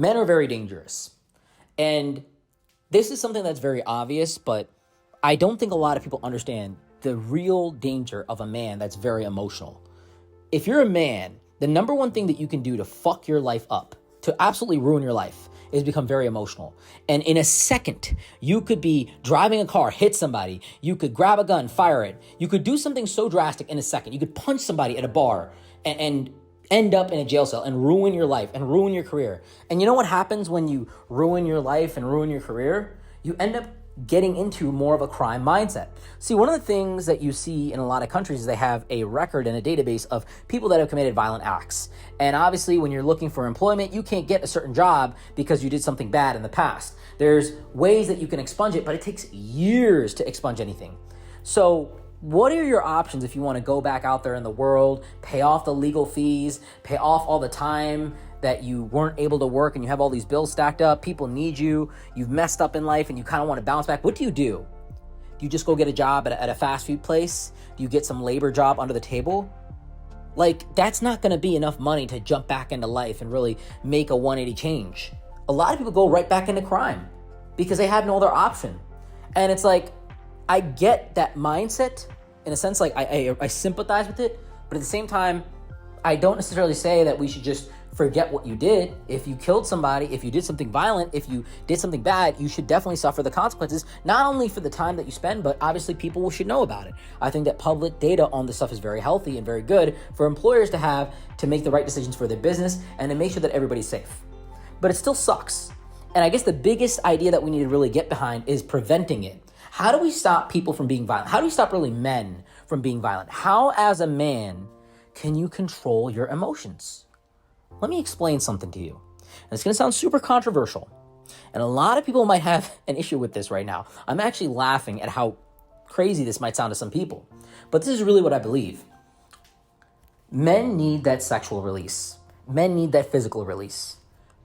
Men are very dangerous. And this is something that's very obvious, but I don't think a lot of people understand the real danger of a man that's very emotional. If you're a man, the number one thing that you can do to fuck your life up, to absolutely ruin your life, is become very emotional. And in a second, you could be driving a car, hit somebody. You could grab a gun, fire it. You could do something so drastic in a second. You could punch somebody at a bar and end up in a jail cell and ruin your life and ruin your career. And you know what happens when you ruin your life and ruin your career? You end up getting into more of a crime mindset. See, one of the things that you see in a lot of countries is they have a record and a database of people that have committed violent acts. And obviously, when you're looking for employment, you can't get a certain job because you did something bad in the past. There's ways that you can expunge it, but it takes years to expunge anything. So what are your options if you want to go back out there in the world, pay off the legal fees, pay off all the time that you weren't able to work and you have all these bills stacked up, people need you, you've messed up in life and you kind of want to bounce back? What do? Do you just go get a job at a fast food place? Do you get some labor job under the table? Like, that's not going to be enough money to jump back into life and really make a 180 change. A lot of people go right back into crime because they have no other option. And it's like, I get that mindset in a sense, like I sympathize with it, but at the same time, I don't necessarily say that we should just forget what you did. If you killed somebody, if you did something violent, if you did something bad, you should definitely suffer the consequences, not only for the time that you spend, but obviously people should know about it. I think that public data on this stuff is very healthy and very good for employers to have to make the right decisions for their business and to make sure that everybody's safe. But it still sucks. And I guess the biggest idea that we need to really get behind is preventing it. How do we stop people from being violent? How do we stop really men from being violent? How, as a man, can you control your emotions? Let me explain something to you. And it's going to sound super controversial. And a lot of people might have an issue with this right now. I'm actually laughing at how crazy this might sound to some people. But this is really what I believe. Men need that sexual release. Men need that physical release.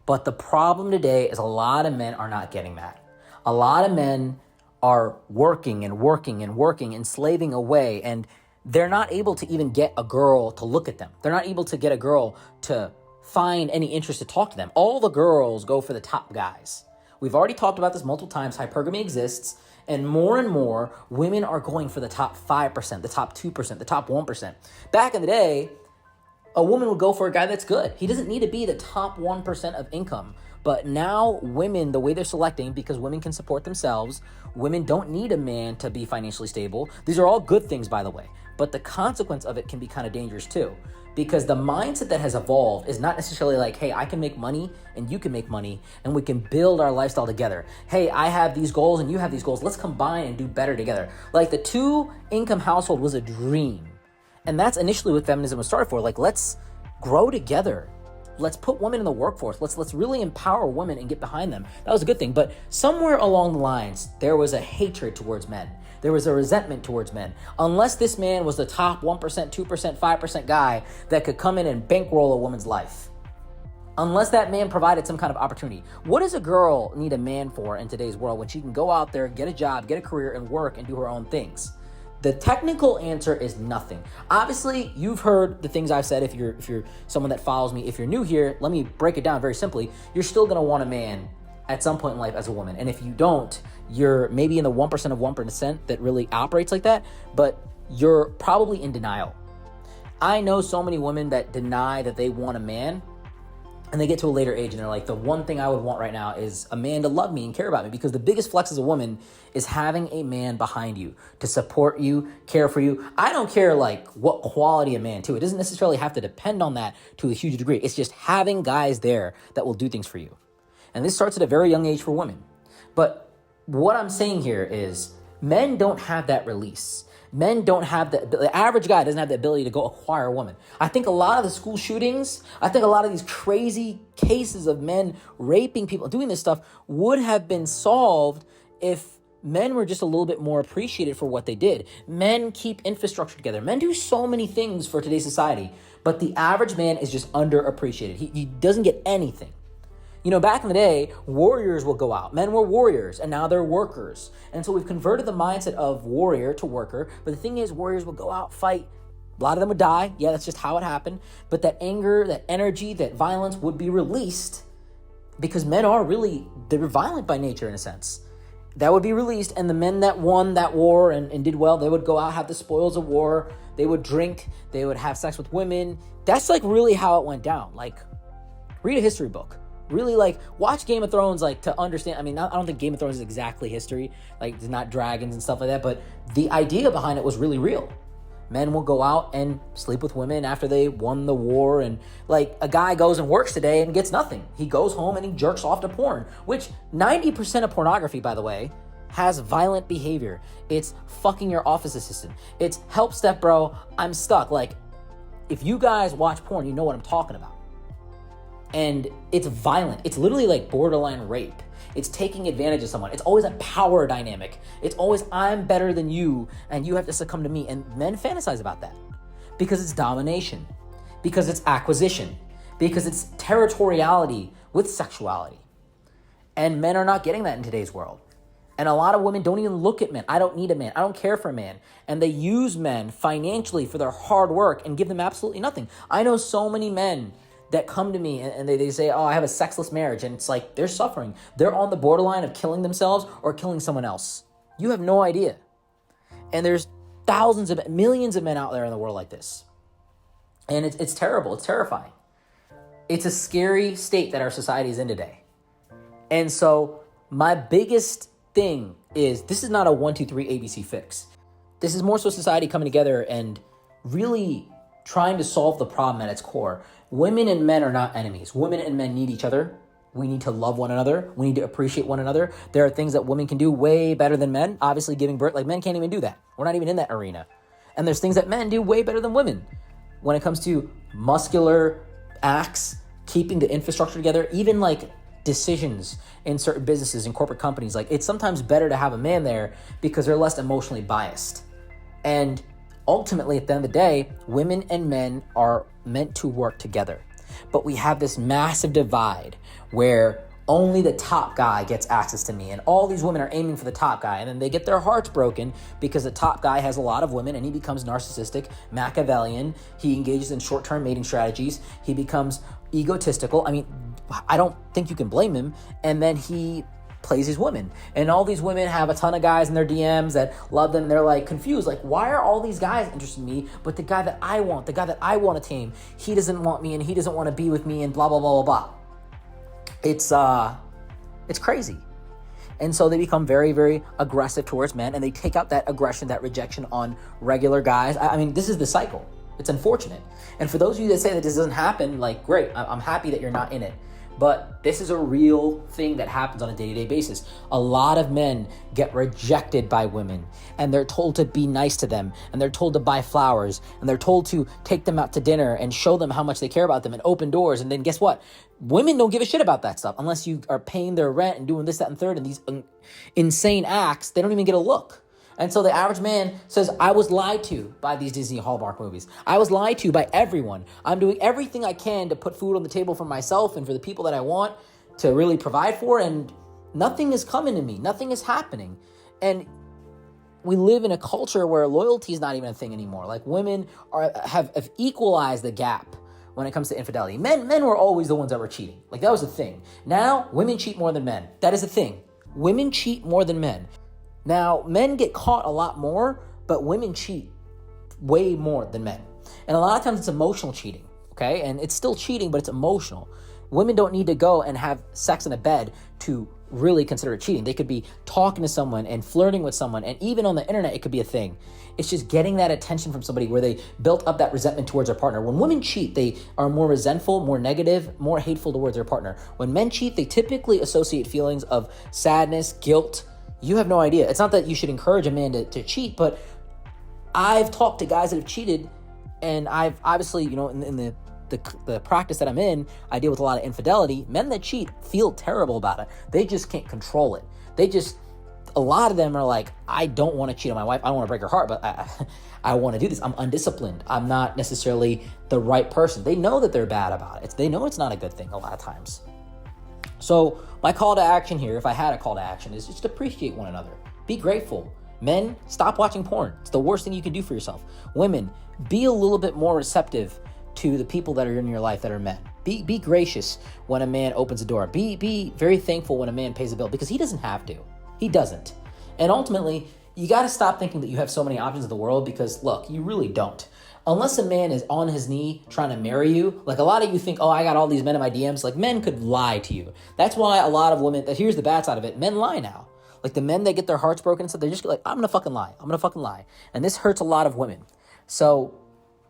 But the problem today is a lot of men are not getting that. A lot of men are working and working and working and slaving away, and they're not able to even get a girl to look at them. They're not able to get a girl to find any interest to talk to them. All the girls go for the top guys. We've already talked about this multiple times. Hypergamy exists, and more women are going for the top 5%, the top 2%, the top 1%. Back in the day, a woman would go for a guy that's good. He doesn't need to be the top 1% of income. But now women, the way they're selecting, because women can support themselves, women don't need a man to be financially stable. These are all good things, by the way. But the consequence of it can be kind of dangerous too. Because the mindset that has evolved is not necessarily like, hey, I can make money and you can make money and we can build our lifestyle together. Hey, I have these goals and you have these goals. Let's combine and do better together. Like the 2-income household was a dream. And that's initially what feminism was started for. Like, let's grow together. Let's put women in the workforce. Let's really empower women and get behind them. That was a good thing. But somewhere along the lines, there was a hatred towards men. There was a resentment towards men. Unless this man was the top 1%, 2%, 5% guy that could come in and bankroll a woman's life. Unless that man provided some kind of opportunity. What does a girl need a man for in today's world when she can go out there, get a job, get a career, and work and do her own things? The technical answer is nothing. Obviously, you've heard the things I've said. If you're someone that follows me, if you're new here, let me break it down very simply. You're still going to want a man at some point in life as a woman. And if you don't, you're maybe in the 1% of 1% that really operates like that, but you're probably in denial. I know so many women that deny that they want a man, and they get to a later age and they're like, the one thing I would want right now is a man to love me and care about me, because the biggest flex as a woman is having a man behind you to support you, care for you. I don't care like what quality of man too. It doesn't necessarily have to depend on that to a huge degree. It's just having guys there that will do things for you. And this starts at a very young age for women. But what I'm saying here is men don't have that release. Men don't have the average guy doesn't have the ability to go acquire a woman. I think a lot of the school shootings, I think a lot of these crazy cases of men raping people, doing this stuff would have been solved if men were just a little bit more appreciated for what they did. Men keep infrastructure together. Men do so many things for today's society, but the average man is just underappreciated. He doesn't get anything. You know, back in the day, warriors would go out. Men were warriors, and now they're workers. And so we've converted the mindset of warrior to worker. But the thing is, warriors would go out, fight. A lot of them would die. Yeah, that's just how it happened. But that anger, that energy, that violence would be released because men are really, they're violent by nature in a sense. That would be released, and the men that won that war and did well, they would go out, have the spoils of war, they would drink, they would have sex with women. That's like really how it went down. Like, read a history book. Really, like, watch Game of Thrones, like, to understand. I mean, I don't think Game of Thrones is exactly history, like, it's not dragons and stuff like that, but the idea behind it was really real. Men will go out and sleep with women after they won the war, and like a guy goes and works today and gets nothing. He goes home and he jerks off to porn, which 90% of pornography, by the way, has violent behavior. It's fucking your office assistant. It's help step bro, I'm stuck. Like, if you guys watch porn, you know what I'm talking about. And it's violent. It's literally like borderline rape. It's taking advantage of someone. It's always a power dynamic. It's always, I'm better than you and you have to succumb to me. And men fantasize about that because it's domination, because it's acquisition, because it's territoriality with sexuality. And men are not getting that in today's world. And a lot of women don't even look at men. I don't need a man. I don't care for a man. And they use men financially for their hard work and give them absolutely nothing. I know so many men that come to me and they say, oh, I have a sexless marriage. And it's like, they're suffering. They're on the borderline of killing themselves or killing someone else. You have no idea. And there's millions of men out there in the world like this. And it's terrible. It's terrifying. It's a scary state that our society is in today. And so my biggest thing is, this is not a 1, 2, 3 ABC fix. This is more so society coming together and really trying to solve the problem at its core. Women and men are not enemies. Women and men need each other. We need to love one another. We need to appreciate one another. There are things that women can do way better than men. Obviously, giving birth, like, men can't even do that. We're not even in that arena. And there's things that men do way better than women. When it comes to muscular acts, keeping the infrastructure together, even like decisions in certain businesses and corporate companies, like, it's sometimes better to have a man there because they're less emotionally biased. And ultimately, at the end of the day, women and men are meant to work together. But we have this massive divide where only the top guy gets access to me, and all these women are aiming for the top guy, and then they get their hearts broken because the top guy has a lot of women and he becomes narcissistic, Machiavellian, he engages in short-term mating strategies, he becomes egotistical. I mean, I don't think you can blame him. And then he plays these women, and all these women have a ton of guys in their DMs that love them. They're like confused, like, why are all these guys interested in me, but the guy that I want to tame, he doesn't want me and he doesn't want to be with me, and blah blah blah blah blah. It's crazy. And so they become very, very aggressive towards men, and they take out that aggression, that rejection on regular guys. I mean, this is the cycle. It's unfortunate. And for those of you that say that this doesn't happen, like, great, I'm happy that you're not in it. But this is a real thing that happens on a day-to-day basis. A lot of men get rejected by women, and they're told to be nice to them, and they're told to buy flowers, and they're told to take them out to dinner and show them how much they care about them and open doors. And then guess what? Women don't give a shit about that stuff unless you are paying their rent and doing this, that, and third, and these insane acts. They don't even get a look. And so the average man says, I was lied to by these Disney Hallmark movies. I was lied to by everyone. I'm doing everything I can to put food on the table for myself and for the people that I want to really provide for, and nothing is coming to me. Nothing is happening. And we live in a culture where loyalty is not even a thing anymore. Like, women have equalized the gap when it comes to infidelity. Men were always the ones that were cheating. Like, that was a thing. Now, women cheat more than men. That is a thing. Women cheat more than men. Now, men get caught a lot more, but women cheat way more than men. And a lot of times it's emotional cheating, okay? And it's still cheating, but it's emotional. Women don't need to go and have sex in a bed to really consider it cheating. They could be talking to someone and flirting with someone, and even on the internet, it could be a thing. It's just getting that attention from somebody where they built up that resentment towards their partner. When women cheat, they are more resentful, more negative, more hateful towards their partner. When men cheat, they typically associate feelings of sadness, guilt. You have no idea. It's not that you should encourage a man to cheat, but I've talked to guys that have cheated, and I've obviously, in the practice that I'm in, I deal with a lot of infidelity. Men that cheat feel terrible about it. They just can't control it. A lot of them are like, I don't want to cheat on my wife. I don't want to break her heart, but I want to do this. I'm undisciplined. I'm not necessarily the right person. They know that they're bad about it. They know it's not a good thing a lot of times. So my call to action here, if I had a call to action, is just appreciate one another. Be grateful. Men, stop watching porn. It's the worst thing you can do for yourself. Women, be a little bit more receptive to the people that are in your life that are men. Be gracious when a man opens a door. Be very thankful when a man pays a bill, because he doesn't have to. He doesn't. And ultimately, you got to stop thinking that you have so many options in the world, because look, you really don't. Unless a man is on his knee trying to marry you, like a lot of you think, oh, I got all these men in my DMs. Like, men could lie to you. That's why a lot of women, here's the bad side of it, men lie now. Like the men that get their hearts broken and stuff, they're just like, I'm going to fucking lie. I'm going to fucking lie. And this hurts a lot of women. So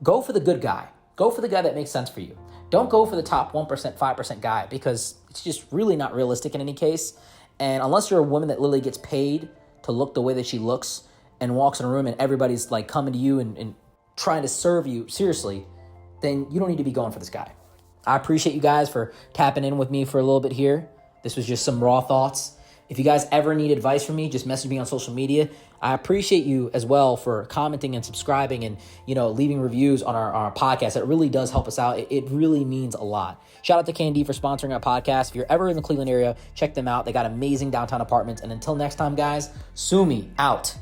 go for the good guy. Go for the guy that makes sense for you. Don't go for the top 1%, 5% guy, because it's just really not realistic in any case. And unless you're a woman that literally gets paid to look the way that she looks and walks in a room and everybody's like coming to you and trying to serve you seriously, then you don't need to be going for this guy. I appreciate you guys for tapping in with me for a little bit here. This was just some raw thoughts. If you guys ever need advice from me, just message me on social media. I appreciate you as well for commenting and subscribing and, leaving reviews on our podcast. It really does help us out. It really means a lot. Shout out to K&D for sponsoring our podcast. If you're ever in the Cleveland area, check them out. They got amazing downtown apartments. And until next time, guys, Sumi out.